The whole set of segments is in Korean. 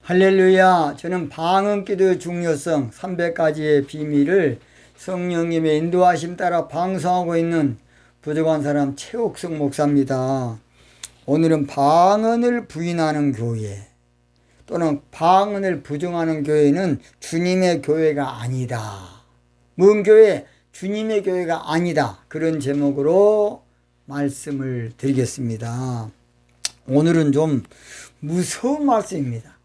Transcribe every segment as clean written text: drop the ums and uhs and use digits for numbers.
할렐루야. 저는 방언기도의 중요성 300가지의 비밀을 성령님의 인도하심 따라 방송하고 있는 부족한 사람 최옥성 목사입니다. 오늘은 방언을 부인하는 교회 또는 방언을 부정하는 교회는 주님의 교회가 아니다. 문교회 주님의 교회가 아니다. 그런 제목으로 말씀을 드리겠습니다. 오늘은 좀 무서운 말씀입니다.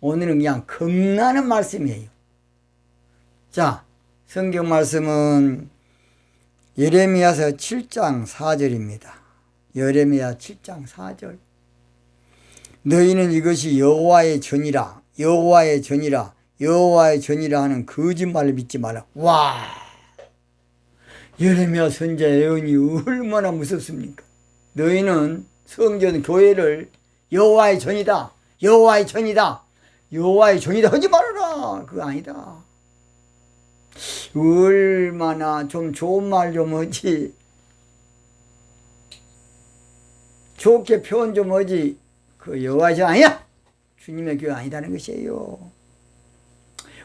오늘은 그냥 겁나는 말씀이에요. 자, 성경 말씀은 예레미야서 7장 4절입니다. 예레미야 7장 4절. 너희는 이것이 여호와의 전이라, 여호와의 전이라, 여호와의 전이라 하는 거짓말을 믿지 마라. 와! 예레미야 선지자의 예언이 얼마나 무섭습니까? 너희는 성전 교회를 여호와의 전이다, 여호와의 전이다, 여호와의 전이다 하지 말아라. 그거 아니다. 얼마나 좀 좋은 말 좀 하지, 좋게 표현 좀 하지, 그 여호와의 전 아니야. 주님의 교회 아니다는 것이에요.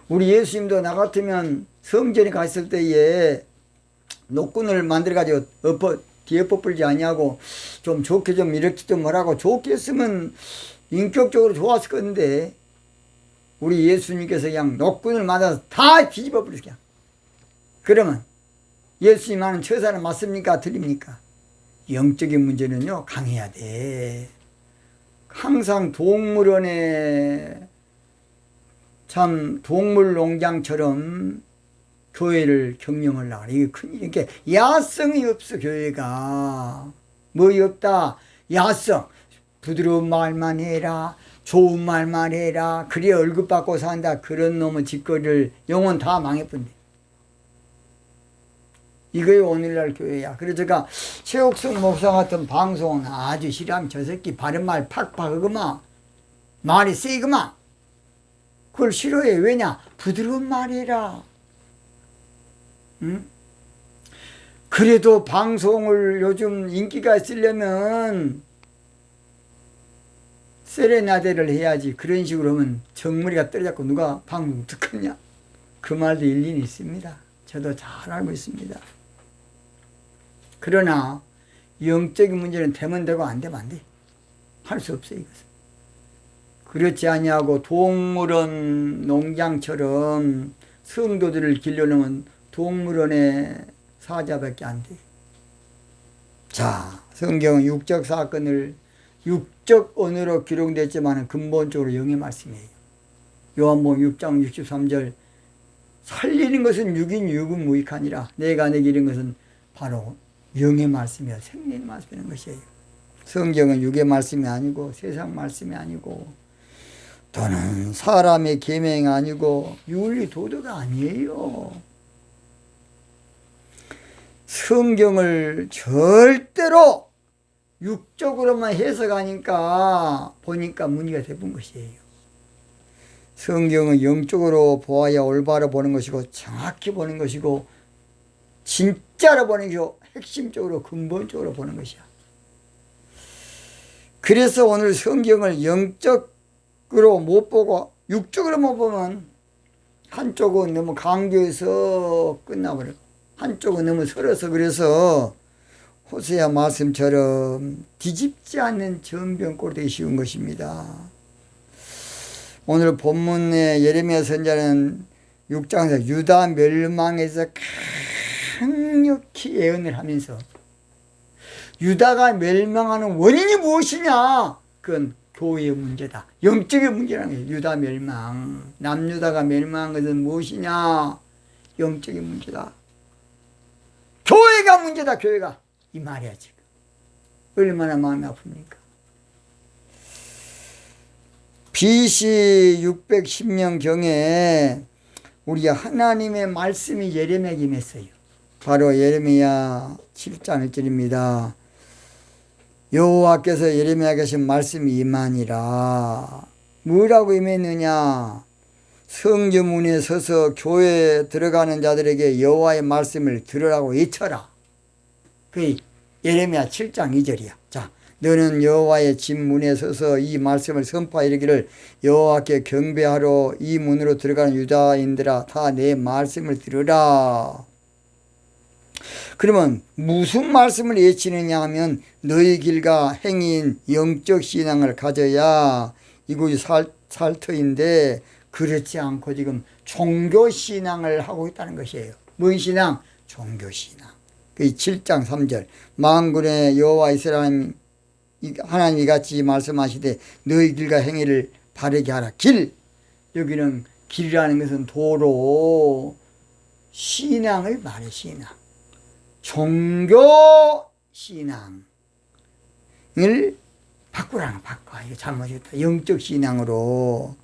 우리 예수님도 나 같으면 성전에 갔을 때에 노끈을 만들어가지고 뒤에 엎어불지 아니하고 좀 좋게 좀 이렇게 좀 하라고 좋게 했으면 인격적으로 좋았을 건데, 우리 예수님께서 그냥 노끈을 맞아서 다 뒤집어 버렸어. 그냥. 그러면 예수님 하는 처사는 맞습니까? 틀립니까? 영적인 문제는요, 강해야 돼. 항상 동물원에 참 동물농장처럼 교회를 경영하려고 그래. 이게 큰일이야. 이게 야성이 없어. 교회가 뭐이 없다. 야성. 부드러운 말만 해라, 좋은 말만 해라, 그래 월급 받고 산다. 그런 놈의 짓거리를 영혼 다 망해뿐데. 이거이 오늘날 교회야. 그래서 제가 최옥성 목사 같은 방송은 아주 싫어하면 저 새끼 바른 말 팍팍 하구만, 말이 세구만, 그걸 싫어해. 왜냐? 부드러운 말 해라. 응? 그래도 방송을 요즘 인기가 있으려면 세레나데를 해야지. 그런 식으로 하면 정머리가 떨어졌고 누가 방송 듣겠냐? 그 말도 일리는 있습니다. 저도 잘 알고 있습니다. 그러나 영적인 문제는 되면 되고 안 되면 안 돼. 할 수 없어요, 이것은. 그렇지 아니하고 동물원 농장처럼 성도들을 길러놓으면 동물원의 사자밖에 안 돼. 자, 성경은 육적 사건을 육적 언어로 기록됐지만 근본적으로 영의 말씀이에요. 요한복음 6장 63절. 살리는 것은 육인 육은 무익하니라. 내가 내게 이른 것은 바로 영의 말씀이야. 생명의 말씀이라는 것이에요. 성경은 육의 말씀이 아니고 세상 말씀이 아니고 또는 사람의 계명이 아니고 윤리 도덕가 아니에요. 성경을 절대로 육적으로만 해석하니까 보니까 문제가 되는 것이에요. 성경은 영적으로 보아야 올바로 보는 것이고 정확히 보는 것이고 진짜로 보는 것이고 핵심적으로 근본적으로 보는 것이야. 그래서 오늘 성경을 영적으로 못 보고 육적으로만 보면 한쪽은 너무 강조해서 끝나버리고 한쪽은 너무 설어서, 그래서 호세아 말씀처럼 뒤집지 않는 전병꼴 되기 쉬운 것입니다. 오늘 본문의 예레미야 선지자는 6장에서 유다 멸망에서 강력히 예언을 하면서 유다가 멸망하는 원인이 무엇이냐? 그건 교회의 문제다. 영적인 문제라는 거예요. 유다 멸망. 남유다가 멸망한 것은 무엇이냐? 영적인 문제다. 교회가 문제다. 교회가. 이 말이야 지금. 얼마나 마음이 아픕니까? BC 610년경에 우리 하나님의 말씀이 예레미야에게 임했어요. 바로 예레미야 7장 1절입니다. 여호와께서 예레미야에게 하신 말씀이 임하니라. 뭐라고 임했느냐? 성전문에 서서 교회에 들어가는 자들에게 여호와의 말씀을 들으라고 외쳐라. 그 예레미야 7장 2절이야. 자, 너는 여호와의 집 문에 서서 이 말씀을 선포하여 이르기를 여호와께 경배하러 이 문으로 들어가는 유다인들아 다 내 말씀을 들으라. 그러면 무슨 말씀을 외치느냐 하면 너희 길과 행위인 영적 신앙을 가져야 이곳이 살터인데 그렇지 않고 지금 종교 신앙을 하고 있다는 것이에요. 뭔 신앙? 종교 신앙. 그 7장 3절 만군의 여호와 이스라엘 하나님이 같이 말씀하시되 너희 길과 행위를 바르게 하라. 길, 여기는 길이라는 것은 도로, 신앙을 말해. 신앙, 종교 신앙을 바꾸라는 바꿔. 이거 잘못했다. 영적 신앙으로.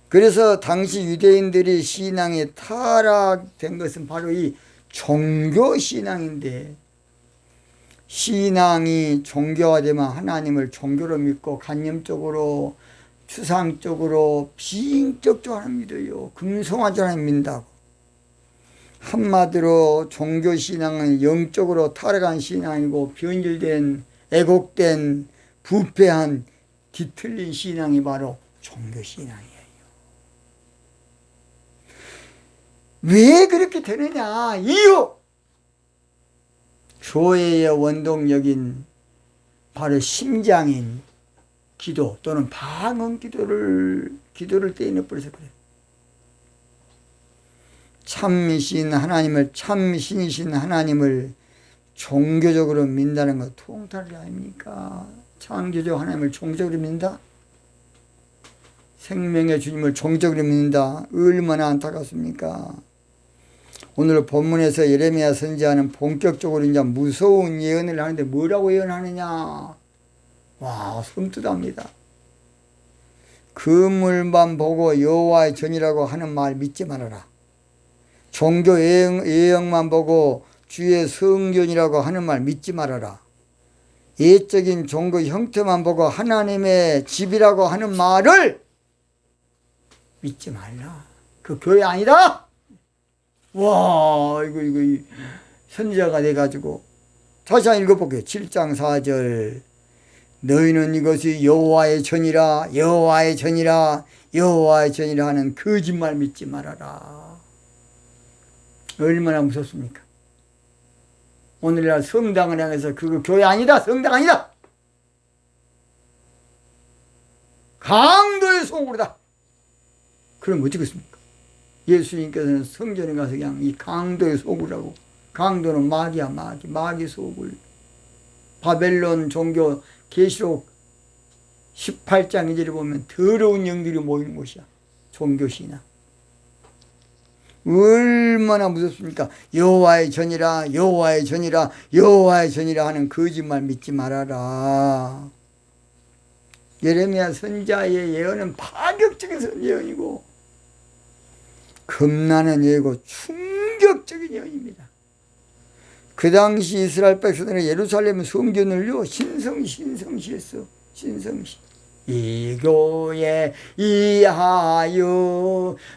그래서 당시 유대인들이 신앙이 타락된 것은 바로 이 종교 신앙인데, 신앙이 종교화되면 하나님을 종교로 믿고 관념적으로 추상적으로 비인격적으로 하나님 믿어요. 금송아지 하나님 믿는다고. 한마디로 종교 신앙은 영적으로 타락한 신앙이고 변질된 애곡된 부패한 뒤틀린 신앙이 바로 종교 신앙이에요. 왜 그렇게 되느냐? 이유! 교회의 원동력인 바로 심장인 기도 또는 방언 기도를 떼내버려서 그래요. 참신 하나님을, 참신이신 하나님을 종교적으로 믿는다는 것 통탈이 아닙니까? 창조적 하나님을 종교적으로 믿는다? 생명의 주님을 종교적으로 믿는다? 얼마나 안타깝습니까? 오늘 본문에서 예레미야 선지자는 본격적으로 이제 무서운 예언을 하는데 뭐라고 예언하느냐? 와, 섬뜩합니다. 그물만 보고 여호와의 전이라고 하는 말 믿지 말아라. 종교 예형만 보고 주의 성전이라고 하는 말 믿지 말아라. 예적인 종교 형태만 보고 하나님의 집이라고 하는 말을 믿지 말라. 그 교회 아니다. 와, 이거 선지자가 돼가지고 다시 한번 읽어볼게요. 7장 4절 너희는 이것이 여호와의 전이라 여호와의 전이라 여호와의 전이라 하는 거짓말 믿지 말아라. 얼마나 무섭습니까? 오늘날 성당을 향해서 그거 교회 아니다, 성당 아니다, 강도의 소굴이다. 그럼 어쩌겠습니까? 예수님께서는 성전에 가서 그냥 이 강도의 소굴이라고. 강도는 마귀야, 마귀 소굴. 바벨론 종교 계시록 18장 2절에 보면 더러운 영들이 모이는 곳이야. 종교신앙. 얼마나 무섭습니까? 여호와의 전이라 여호와의 전이라 여호와의 전이라 하는 거짓말 믿지 말아라. 예레미야 선지자의 예언은 파격적인 예언이고 겁나는 예고 충격적인 예언입니다. 그 당시 이스라엘 백성들은 예루살렘 성전을요 신성시했어. 신성시. 이 교회 이하여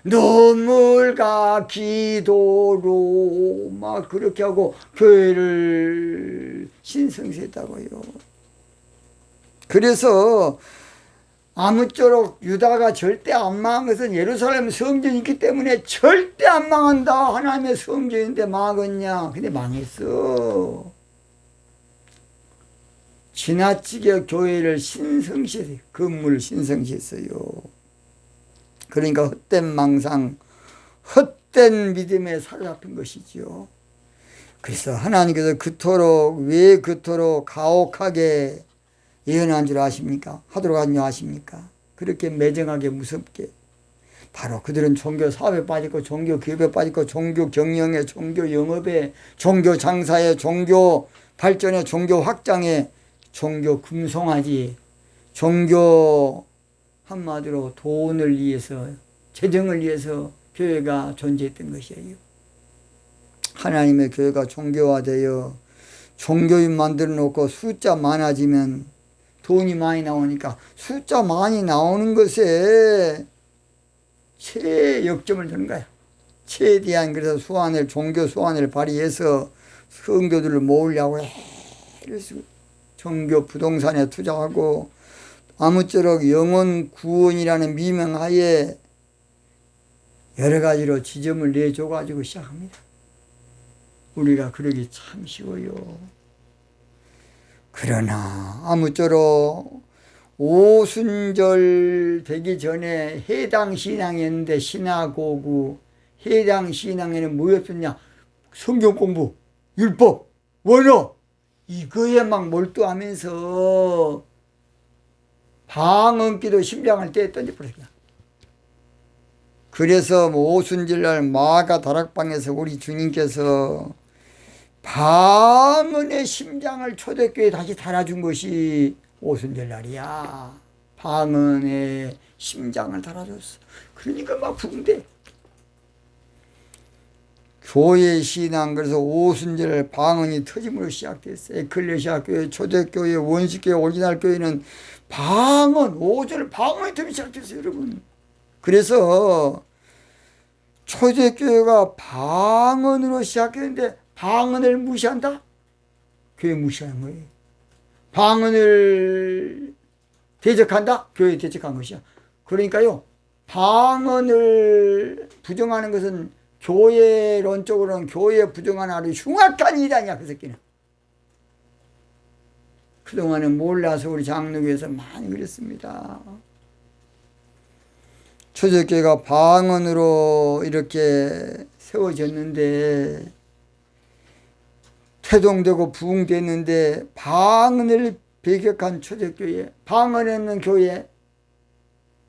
눈물과 기도로 막 그렇게 하고 교회를 신성시했다고요. 그래서 아무쪼록 유다가 절대 안 망한 것은 예루살렘 성전이 있기 때문에 절대 안 망한다. 하나님의 성전인데 망하겠냐? 근데 망했어. 지나치게 교회를 신성시했어요. 건물을 신성시했어요. 그러니까 헛된 망상, 헛된 믿음에 사로잡힌 것이지요. 그래서 하나님께서 왜 그토록 가혹하게 예언한 줄 아십니까? 하도록 한 줄 아십니까? 그렇게 매정하게 무섭게. 바로 그들은 종교 사업에 빠졌고 종교 기업에 빠졌고 종교 경영에 종교 영업에 종교 장사에 종교 발전에 종교 확장에 종교 금송아지, 종교 한마디로 돈을 위해서, 재정을 위해서 교회가 존재했던 것이에요. 하나님의 교회가 종교화되어 종교인 만들어 놓고 숫자 많아지면 돈이 많이 나오니까 숫자 많이 나오는 것에 최역점을 두는 거야. 최대한 그래서 종교 수완을 발휘해서 성도들을 모으려고 해. 이래서 종교 부동산에 투자하고 아무쪼록 영혼 구원이라는 미명하에 여러 가지로 지점을 내줘가지고 시작합니다. 우리가 그러기 참 쉬워요. 그러나 아무쪼록 오순절 되기 전에 해당 신앙이었는데 신화고구 해당 신앙에는 뭐였었냐? 성경 공부, 율법, 원어 이거에 막 몰두하면서 방언기도 심장을 떼 던져버렸냐. 그래서 오순절날 마가 다락방에서 우리 주님께서 방언의 심장을 초대교회에 다시 달아준 것이 오순절날이야. 방언의 심장을 달아줬어. 그러니까 막 부흥돼. 교회 신앙, 그래서 오순절 방언이 터짐으로 시작됐어요. 에클레시아 교회, 초대교회, 원식교회, 오리지널 교회는 방언, 5절 방언이 터짐이 시작됐어요, 여러분. 그래서 초대교회가 방언으로 시작했는데 방언을 무시한다? 교회 무시하는 거예요. 방언을 대적한다? 교회 대적한 것이야. 그러니까요, 방언을 부정하는 것은 교회론적으로는 교회 부정하는 아주 흉악한 일 아니야, 그 새끼는. 그동안은 몰라서 우리 장로교에서 많이 그랬습니다. 초대교회가 방언으로 이렇게 세워졌는데 태동되고 부흥됐는데 방언을 배격한 초대교회, 방언했는 교회,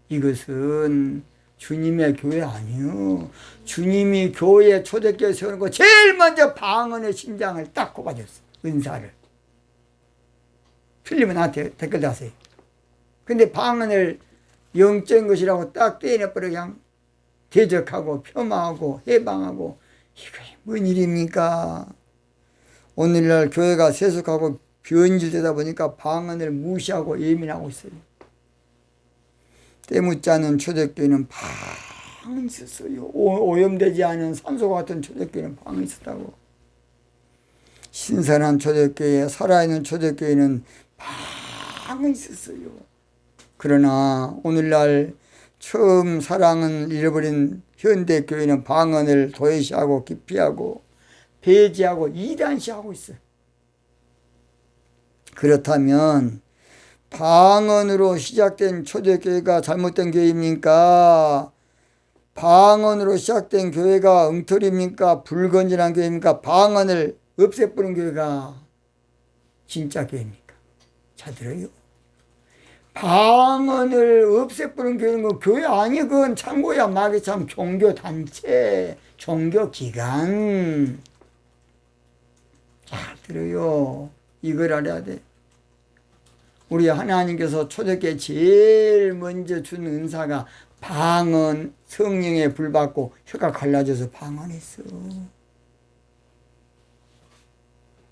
이것은 주님의 교회 아니요. 주님이 교회 초대교회 세우는 제일 먼저 방언의 심장을 딱 꼽아줬어. 은사를. 틀리면 나한테 댓글 다세요. 근데 방언을 영적인 것이라고 딱 떼내버려 그냥 대적하고 폄하하고 해방하고 이게 뭔 일입니까? 오늘날 교회가 세속하고 변질되다 보니까 방언을 무시하고 예민하고 있어요. 때묻지 않은 초대교회는 방언이 있었어요. 오염되지 않은 산소 같은 초대교회는 방언이 있었다고. 신선한 초대교회, 살아있는 초대교회는 방언이 있었어요. 그러나 오늘날 처음 사랑을 잃어버린 현대교회는 방언을 도외시하고 기피하고 배제하고 이단시하고 있어요. 그렇다면 방언으로 시작된 초대교회가 잘못된 교회입니까? 방언으로 시작된 교회가 엉터리입니까? 불건전한 교회입니까? 방언을 없애버린 교회가 진짜 교회입니까? 잘 들어요. 방언을 없애버린 교회는 그 교회 아니, 그건 참고야. 마귀 참 종교단체, 종교기관. 잘 들어요. 이걸 알아야 돼. 우리 하나님께서 초대교회 제일 먼저 준 은사가 방언, 성령에 불받고 혀가 갈라져서 방언했어.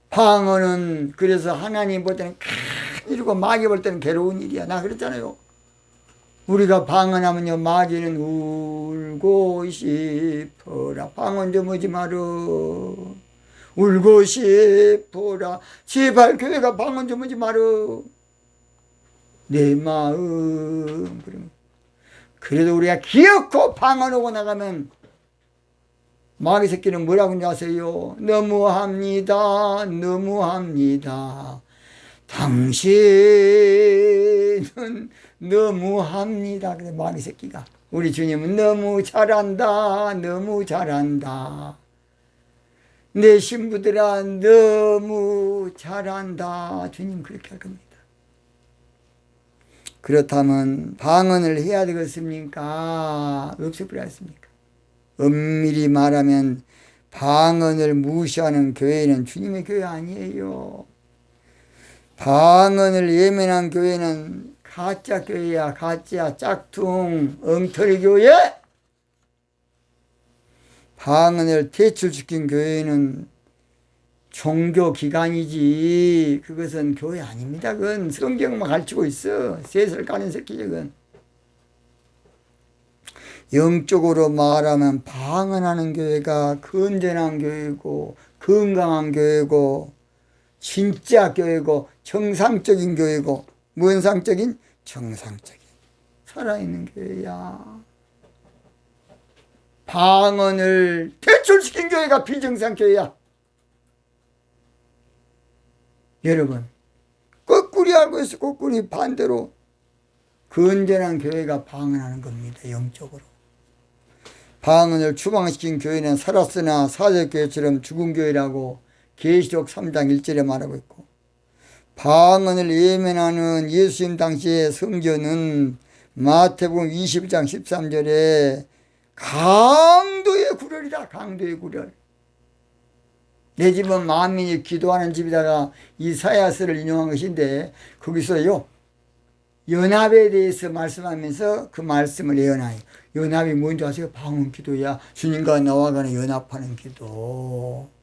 방언은 그래서 하나님 볼 때는 큰 일이고 마귀 볼 때는 괴로운 일이야. 나 그랬잖아요. 우리가 방언하면요, 마귀는 울고 싶어라. 방언 좀 하지 마라. 울고 싶어라. 제발 교회가 방언 좀 하지 마라. 내 마음. 그래도 우리가 기어코 방언하고 나가면 마귀 새끼는 뭐라고 하는지 아세요? 너무합니다. 너무합니다. 당신은 너무합니다. 그래 마귀 새끼가. 우리 주님은 너무 잘한다. 너무 잘한다. 내 신부들아 너무 잘한다. 주님 그렇게 할 겁니다. 그렇다면 방언을 해야 되겠습니까? 없애버렸습니까? 엄밀히 말하면 방언을 무시하는 교회는 주님의 교회 아니에요. 방언을 예민한 교회는 가짜 교회야. 가짜 짝퉁 엉터리 교회. 방언을 퇴출시킨 교회는 종교기관이지 그것은 교회 아닙니다. 그건 성경만 가르치고 있어. 셋을 까는 새끼지 그건. 영적으로 말하면 방언하는 교회가 건전한 교회고 건강한 교회고 진짜 교회고 정상적인 교회고 무언상적인 정상적인 살아있는 교회야. 방언을 퇴출시킨 교회가 비정상 교회야. 여러분 거꾸리 알고 있어. 거꾸리 반대로 건전한 교회가 방언하는 겁니다. 영적으로. 방언을 추방시킨 교회는 살았으나 사적교회처럼 죽은 교회라고 계시록 3장 1절에 말하고 있고, 방언을 예면하는 예수님 당시의 성전은 마태복음 20장 13절에 강도의 구렬이다. 강도의 구렬. 내 집은 만민이 기도하는 집이다가 이사야서를 인용한 것인데, 거기서요 연합에 대해서 말씀하면서 그 말씀을 예언하여. 연합이 뭔지 아세요? 방언 기도야. 주님과 나와 간에 연합하는 기도.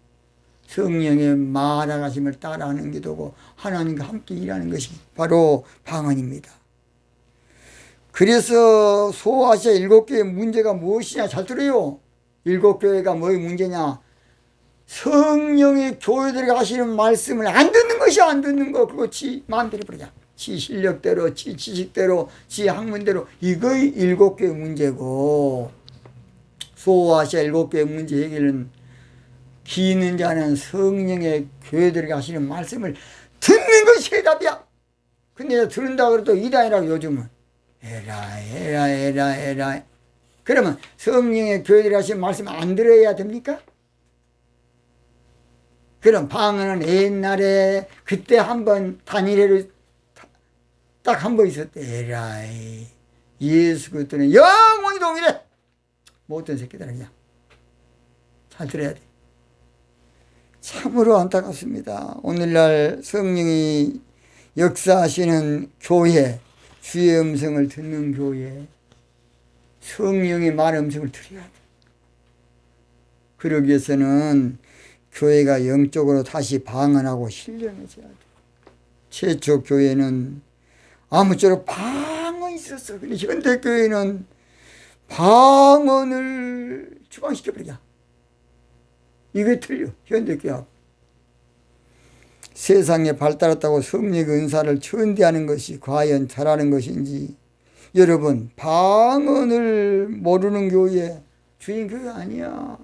성령의 말하심을 따라하는 기도고 하나님과 함께 일하는 것이 바로 방언입니다. 그래서 소아시아 7교회의 문제가 무엇이냐? 잘 들어요. 7교회가 뭐의 문제냐? 성령의 교회들에게 하시는 말씀을 안 듣는 것이 안 듣는 거. 그거 지 마음대로 버리자. 지 실력대로, 지 지식대로, 지 학문대로. 이거의 7교회 문제고, 소아시아 7교회 문제 해결은 기는 자는 성령의 교회들에게 하시는 말씀을 듣는 것이 해답이야. 근데 들은다 그래도 이단이라고 요즘은. 에라. 그러면 성령의 교회들이 하시는 말씀 안 들어야 됩니까? 그럼 방언은 옛날에 그때 한번 단일회로 딱 한 번 있었대. 에라이. 예수 그리스도는 영원히 동일해. 뭐 어떤 새끼들은 그냥 잘 들어야 돼. 참으로 안타깝습니다. 오늘날 성령이 역사하시는 교회, 주의 음성을 듣는 교회, 성령의 말의 음성을 들어야 돼. 그러기 위해서는 교회가 영적으로 다시 방언하고 신령해져야 돼. 최초 교회는 아무쪼록 방언이 있었어. 근데 현대교회는 방언을 추방시켜버리자. 이게 틀려. 현대교회하고. 세상에 발달했다고 성령의 은사를 천대하는 것이 과연 잘하는 것인지. 여러분, 방언을 모르는 교회 주인 교회 아니야.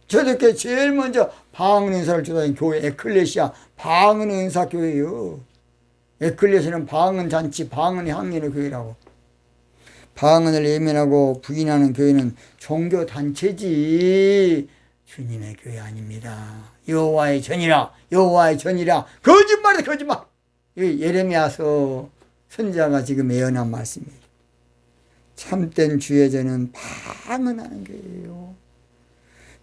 저렇게 제일 먼저 방언 은사를 주다니 교회 에클레시아 방언 은사 교회요. 에클레시아는 방언 잔치, 방언의 항례의 교회라고. 방언을 예면하고 부인하는 교회는 종교 단체지 주님의 교회 아닙니다. 여호와의 전이라, 여호와의 전이라. 거짓말이다, 거짓말. 예레미야서 선지자가 지금 예언한 말씀이에요. 참된 주의 전은 방언하는 거예요.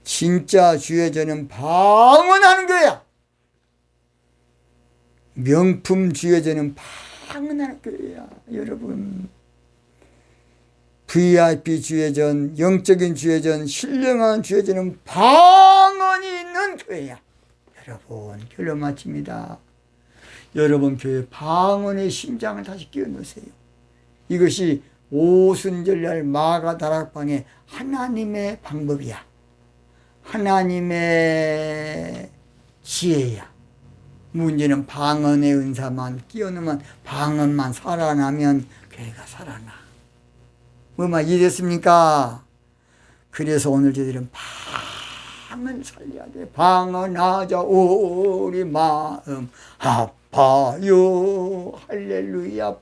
진짜 주의 전은 방언하는 거야. 명품 주의 전은 방언하는 거야. 여러분, VIP 주의 전, 영적인 주의 전, 신령한 주의 전은 방언이 있는 교회야. 여러분, 결론 마칩니다. 여러분 교회 방언의 심장을 다시 끼워 넣으세요. 이것이 오순절날 마가다락방의 하나님의 방법이야. 하나님의 지혜야. 문제는 방언의 은사만 끼워넣으면, 방언만 살아나면 교회가 살아나. 뭐만 이해됐습니까? 그래서 오늘 저희들은 방언 살려야 돼. 방언하자 우리 마음 아파요. 할렐루야.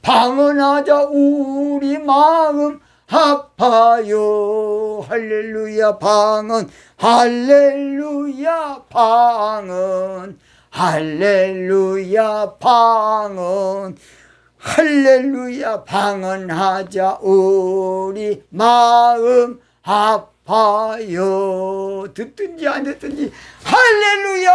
방언하자 우리 마음 아파요. 할렐루야. 할렐루야. 할렐루야. 할렐루야. 방언하자 우리 마음 아파요. 듣든지 안 듣든지 할렐루야.